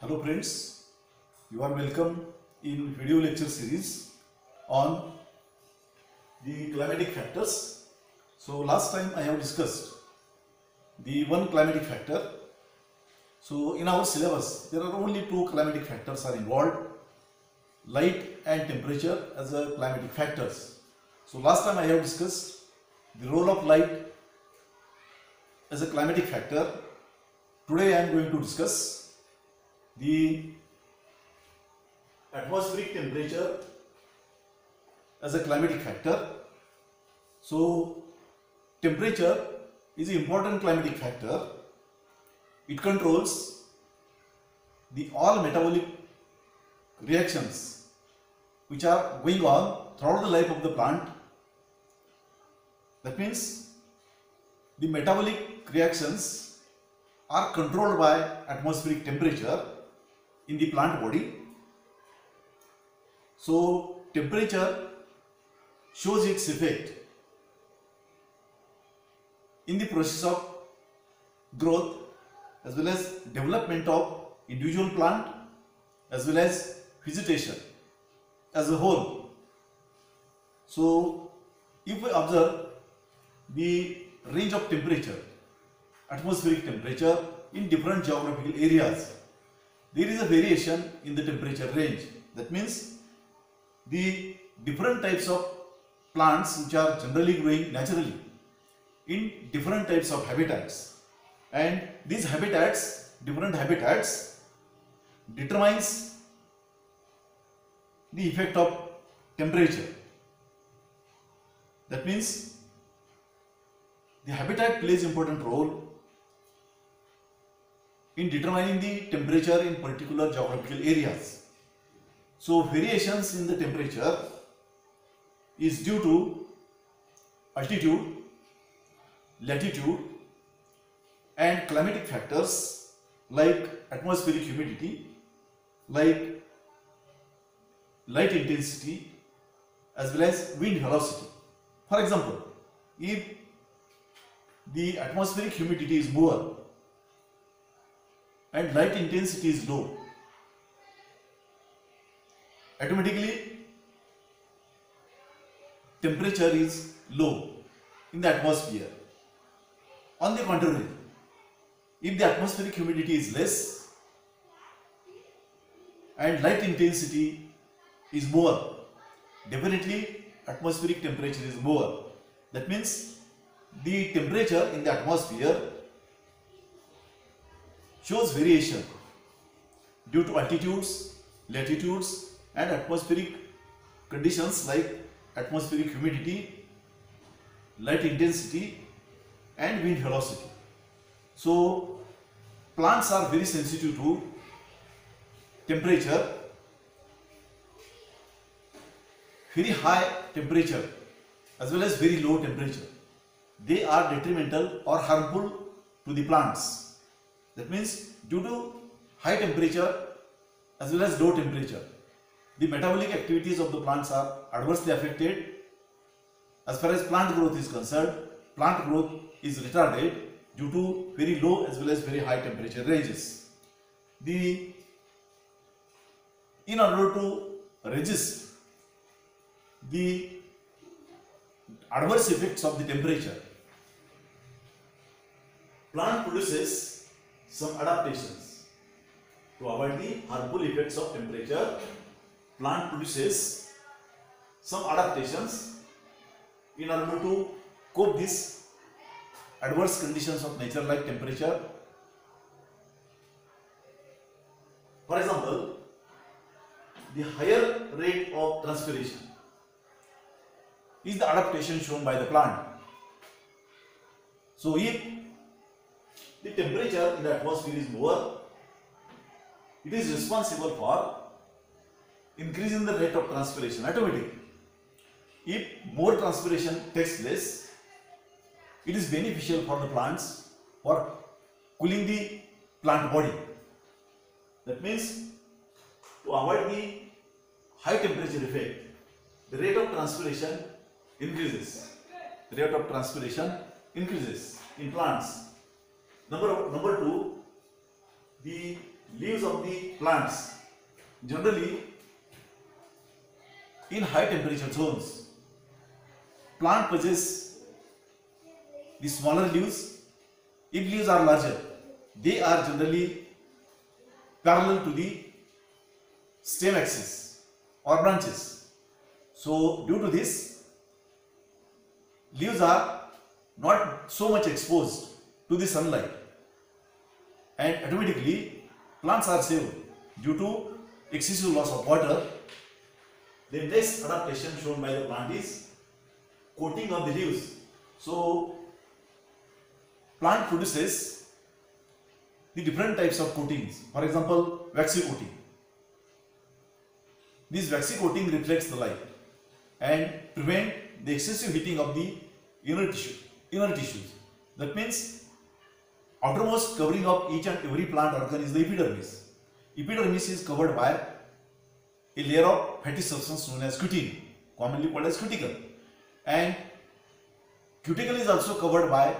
Hello friends, you are welcome in video lecture series on the climatic factors. So last time I have discussed the one climatic factor. So in our syllabus there are only two climatic factors are involved, light and temperature as a climatic factors. So last time I have discussed the role of light as a climatic factor. Today I am going to discuss the atmospheric temperature as a climatic factor. So temperature is an important climatic factor. It controls the all metabolic reactions which are going on throughout the life of the plant. That means the metabolic reactions are controlled by atmospheric temperature in the plant body. So temperature shows its effect in the process of growth as well as development of individual plant as well as vegetation as a whole. So if we observe the range of temperature, atmospheric temperature in different geographical areas, there is a variation in the temperature range. That means the different types of plants which are generally growing naturally in different types of habitats, and these habitats, different habitats, determines the effect of temperature. That means the habitat plays important role in determining the temperature in particular geographical areas. So variations in the temperature is due to altitude, latitude and climatic factors like atmospheric humidity, like light intensity as well as wind velocity. For example, if the atmospheric humidity is more and light intensity is low, automatically temperature is low in the atmosphere. On the contrary, if the atmospheric humidity is less and light intensity is more, definitely atmospheric temperature is more. That means the temperature in the atmosphere shows variation due to altitudes, latitudes and atmospheric conditions like atmospheric humidity, light intensity and wind velocity. So plants are very sensitive to temperature. Very high temperature as well as very low temperature, they are detrimental or harmful to the plants. That means due to high temperature as well as low temperature, the metabolic activities of the plants are adversely affected. As far as plant growth is concerned, plant growth is retarded due to very low as well as very high temperature ranges. In order to resist the adverse effects of the temperature, plant produces some adaptations to avoid the harmful effects of temperature. Plant produces some adaptations in order to cope these adverse conditions of nature like temperature. For example, the higher rate of transpiration is the adaptation shown by the plant. So if the temperature in the atmosphere is lower, it is responsible for increasing the rate of transpiration automatically. If more transpiration takes place, it is beneficial for the plants for cooling the plant body. That means to avoid the high temperature effect, the rate of transpiration increases. The rate of transpiration increases in plants. Number two, the leaves of the plants generally in high temperature zones. Plant possess the smaller leaves. If leaves are larger, they are generally parallel to the stem axis or branches. So due to this, leaves are not so much exposed to the sunlight, and automatically plants are saved due to excessive loss of water. The next adaptation shown by the plant is coating of the leaves. So plant produces the different types of coatings. For example, waxy coating. This waxy coating reflects the light and prevent the excessive heating of the inner tissues. That means outermost covering of each and every plant organ is the epidermis. Epidermis is covered by a layer of fatty substance known as cutin, commonly called as cuticle, and cuticle is also covered by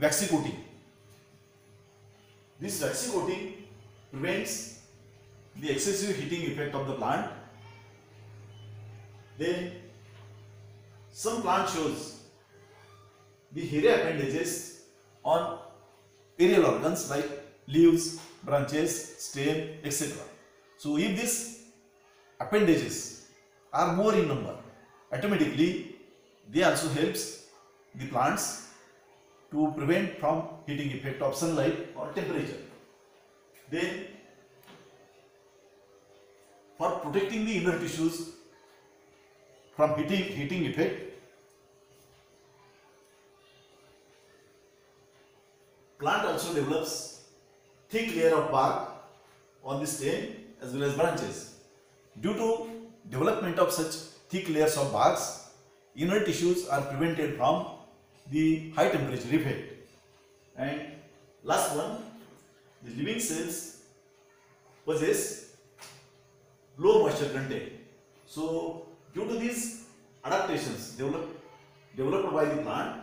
waxy coating. This waxy coating prevents the excessive heating effect of the plant. Then some plant shows the hairy appendages on aerial organs like leaves, branches, stem, etc. So if these appendages are more in number, automatically they also helps the plants to prevent from heating effect of sunlight or temperature. Then for protecting the inner tissues from heating effect, plant also develops thick layer of bark on the stem as well as branches. Due to development of such thick layers of barks, inner tissues are prevented from the high temperature effect. And last one, the living cells possess low moisture content. So due to these adaptations developed by the plant,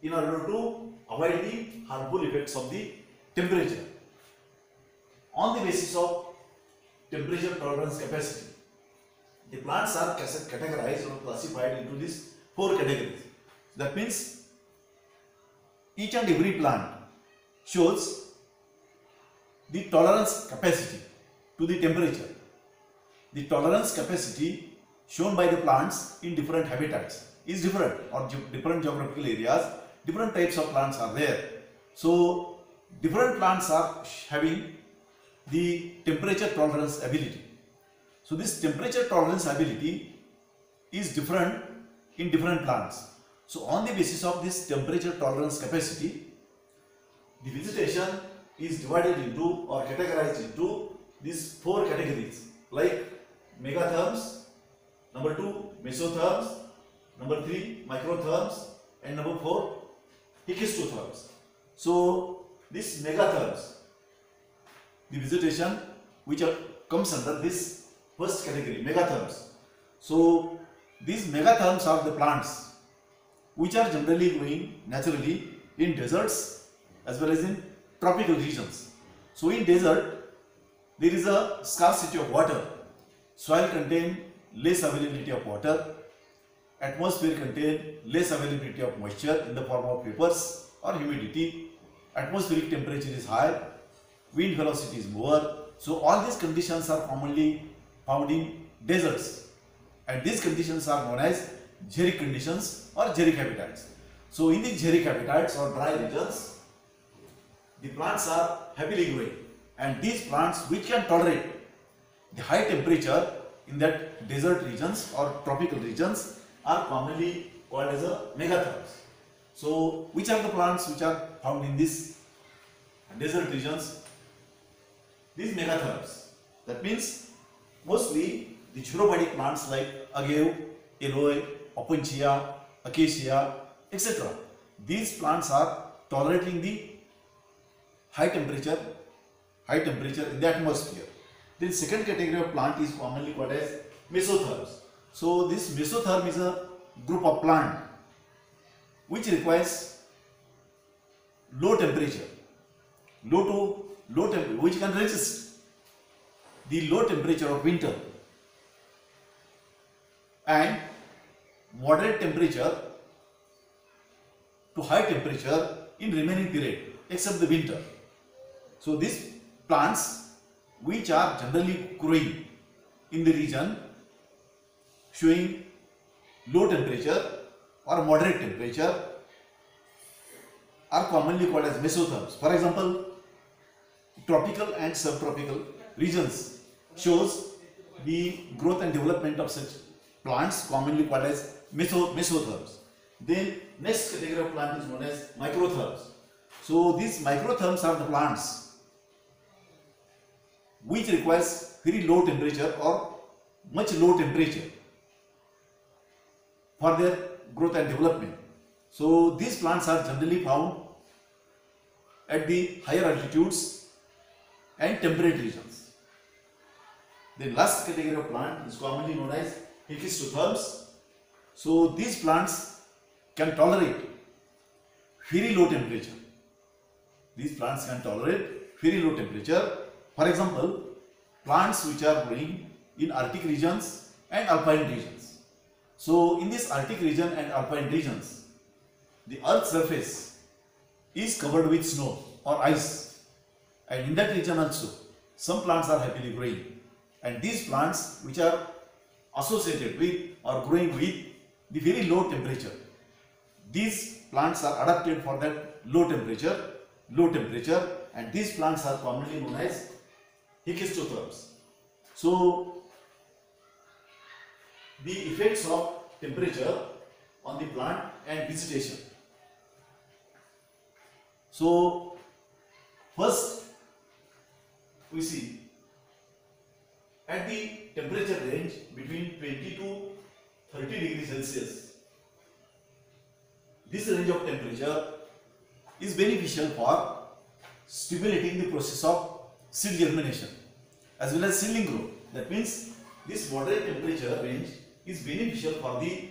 in order to avoid the harmful effects of the temperature, on the basis of temperature tolerance capacity, the plants are categorized or classified into these 4 categories. That means each and every plant shows the tolerance capacity to the temperature. The tolerance capacity shown by the plants in different habitats is different, or different geographical areas, different types of plants are there. So different plants are having the temperature tolerance ability. So this temperature tolerance ability is different in different plants. So on the basis of this temperature tolerance capacity, the vegetation is divided into or categorized into these 4 categories, like megatherms, number 2 mesotherms, number 3 microtherms, and number 4 hectotherms. So these megatherms, the vegetation which comes under this first category, megatherms. So these megatherms are the plants which are generally growing naturally in deserts as well as in tropical regions. So in desert, there is a scarcity of water. Soil contain less availability of water. Atmosphere contain less availability of moisture in the form of vapors or humidity. Atmospheric temperature is high. Wind velocity is lower. So all these conditions are commonly found in deserts, and these conditions are known as xeric conditions or xeric habitats. So in the xeric habitats or dry regions, the plants are heavily growing, and these plants which can tolerate the high temperature in that desert regions or tropical regions are commonly called as a megatherms. So which are the plants which are found in these desert regions? These megatherms. That means mostly the xeropodic plants like agave, aloe, opuntia, acacia, etc. These plants are tolerating the high temperature in the atmosphere. Then second category of plant is commonly called as mesotherms. So this mesotherm is a group of plant which requires low temperature, low to which can resist the low temperature of winter and moderate temperature to high temperature in remaining period except the winter. So these plants which are generally growing in the region showing low temperature or moderate temperature are commonly called as mesotherms. For example, tropical and subtropical regions shows the growth and development of such plants commonly called as mesotherms. Then next category of plant is known as microtherms. So these microtherms are the plants which requires very low temperature or much low temperature for their growth and development. So these plants are generally found at the higher altitudes and temperate regions. The last category of plant is commonly known as Hechistotherms. So these plants can tolerate very low temperature. These plants can tolerate very low temperature. For example, plants which are growing in Arctic regions and alpine regions. So in this Arctic region and alpine regions, the earth's surface is covered with snow or ice, and in that region also some plants are happily growing, and these plants which are associated with or growing with the very low temperature, these plants are adapted for that low temperature, and these plants are commonly known as Hechistotherms. So the effects of temperature on the plant and vegetation. So first we see at the temperature range between 20 to 30 degrees Celsius, this range of temperature is beneficial for stimulating the process of seed germination as well as seedling growth. That means this moderate temperature range is beneficial for the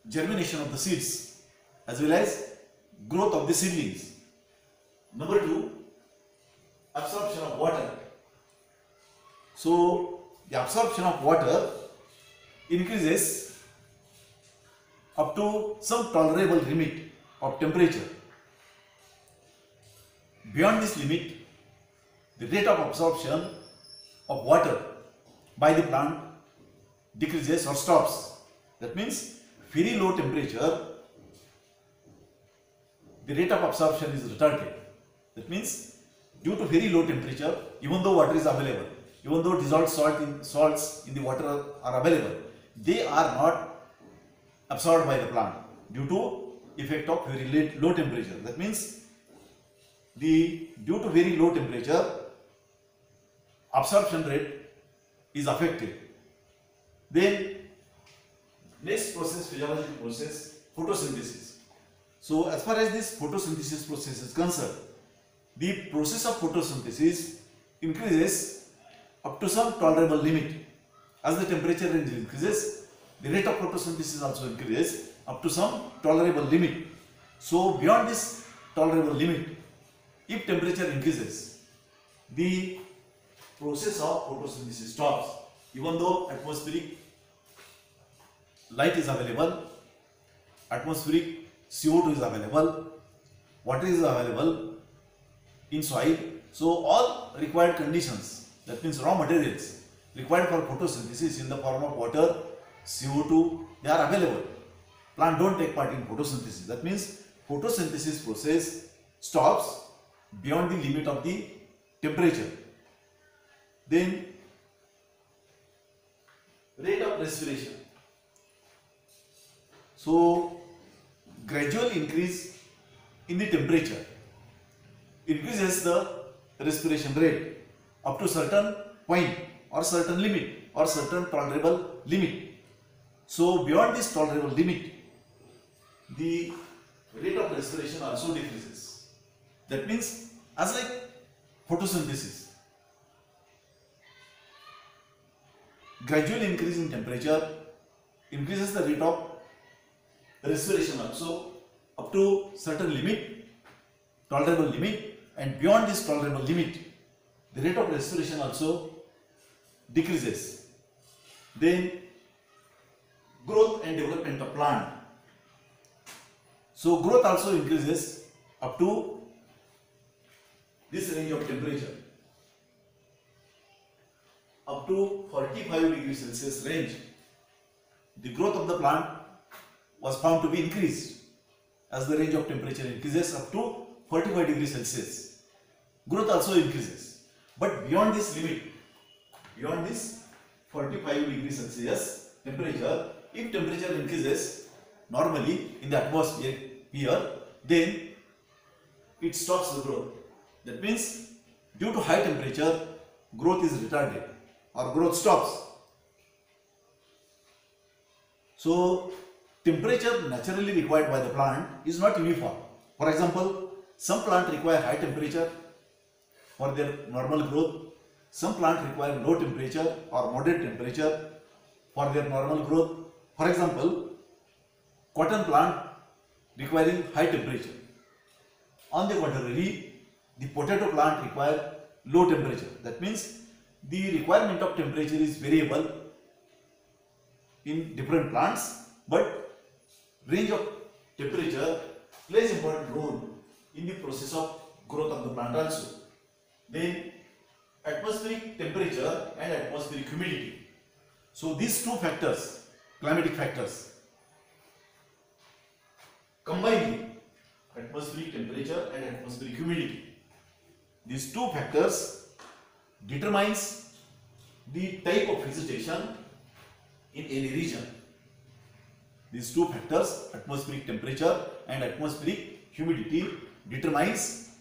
germination of the seeds as well as growth of the seedlings. Number 2, absorption of water. So the absorption of water increases up to some tolerable limit of temperature. Beyond this limit, the rate of absorption of water by the plant decreases or stops. That means very low temperature, the rate of absorption is retarded. That means due to very low temperature, even though water is available, even though dissolved salts in the water are available, they are not absorbed by the plant due to effect of very low temperature. That means due to very low temperature, absorption rate is affected. Then next process, physiological process, photosynthesis. So as far as this photosynthesis process is concerned, the process of photosynthesis increases up to some tolerable limit. As the temperature range increases, the rate of photosynthesis also increases up to some tolerable limit. So beyond this tolerable limit, if temperature increases, the process of photosynthesis stops. Even though atmospheric light is available, atmospheric CO2 is available, water is available in soil, so all required conditions, that means raw materials required for photosynthesis in the form of water, CO2, they are available. Plant don't take part in photosynthesis. That means photosynthesis process stops beyond the limit of the temperature. Then rate of respiration. So gradual increase in the temperature increases the respiration rate up to certain point or certain limit or certain tolerable limit. So beyond this tolerable limit, the rate of respiration also decreases. That means as like photosynthesis, gradual increase in temperature increases the rate of respiration also up to certain limit, tolerable limit. and beyond this tolerable limit, the rate of respiration also decreases. Then growth and development of plant. So growth also increases up to this range of temperature, up to 45 degrees Celsius range. The growth of the plant was found to be increased as the range of temperature increases up to 45 degrees Celsius. Growth also increases, but beyond this limit, beyond this 45 degrees Celsius temperature, if temperature increases normally in the atmosphere here, then it stops the growth. That means due to high temperature, growth is retarded or growth stops. So temperature naturally required by the plant is not uniform. For example, some plant require high temperature for their normal growth. Some plant require low temperature or moderate temperature for their normal growth. For example, cotton plant requiring high temperature. On the contrary, the potato plant require low temperature. That means the requirement of temperature is variable in different plants, but range of temperature plays important role in the process of growth of the plant also. Then atmospheric temperature and atmospheric humidity. So these two factors, climatic factors, combined atmospheric temperature and atmospheric humidity. These two factors determines the type of vegetation in any region. These two factors, atmospheric temperature and atmospheric humidity, determines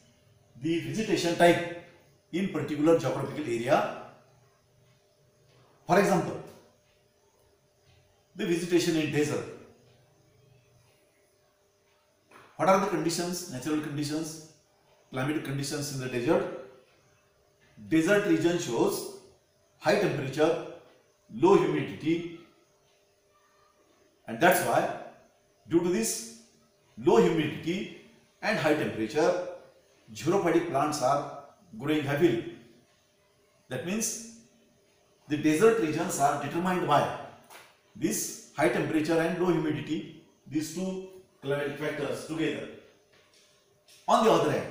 the vegetation type in particular geographical area. For example, the vegetation in desert. What are the conditions, natural conditions, climatic conditions in the desert? Desert region shows high temperature, low humidity, and that's why due to this low humidity and high temperature, xerophytic plants are growing heavily. That means the desert regions are determined by this high temperature and low humidity, these two climatic factors together. On the other hand,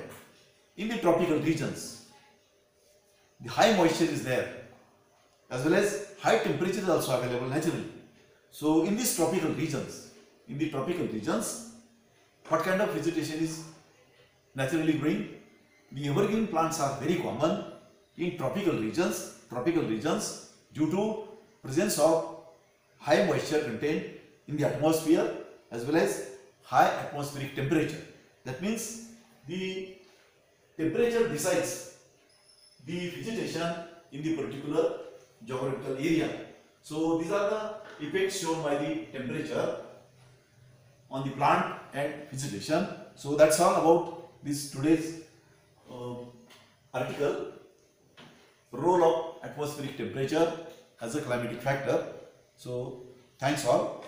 in the tropical regions, the high moisture is there, as well as high temperature is also available naturally. So in these tropical regions, what kind of vegetation is naturally growing? The evergreen plants are very common in tropical regions due to presence of high moisture content in the atmosphere as well as high atmospheric temperature. That means the temperature decides the vegetation in the particular geographical area. So these are the effects shown by the temperature on the plant and vegetation. So that's all about this today's article, role of atmospheric temperature as a climatic factor. So thanks all.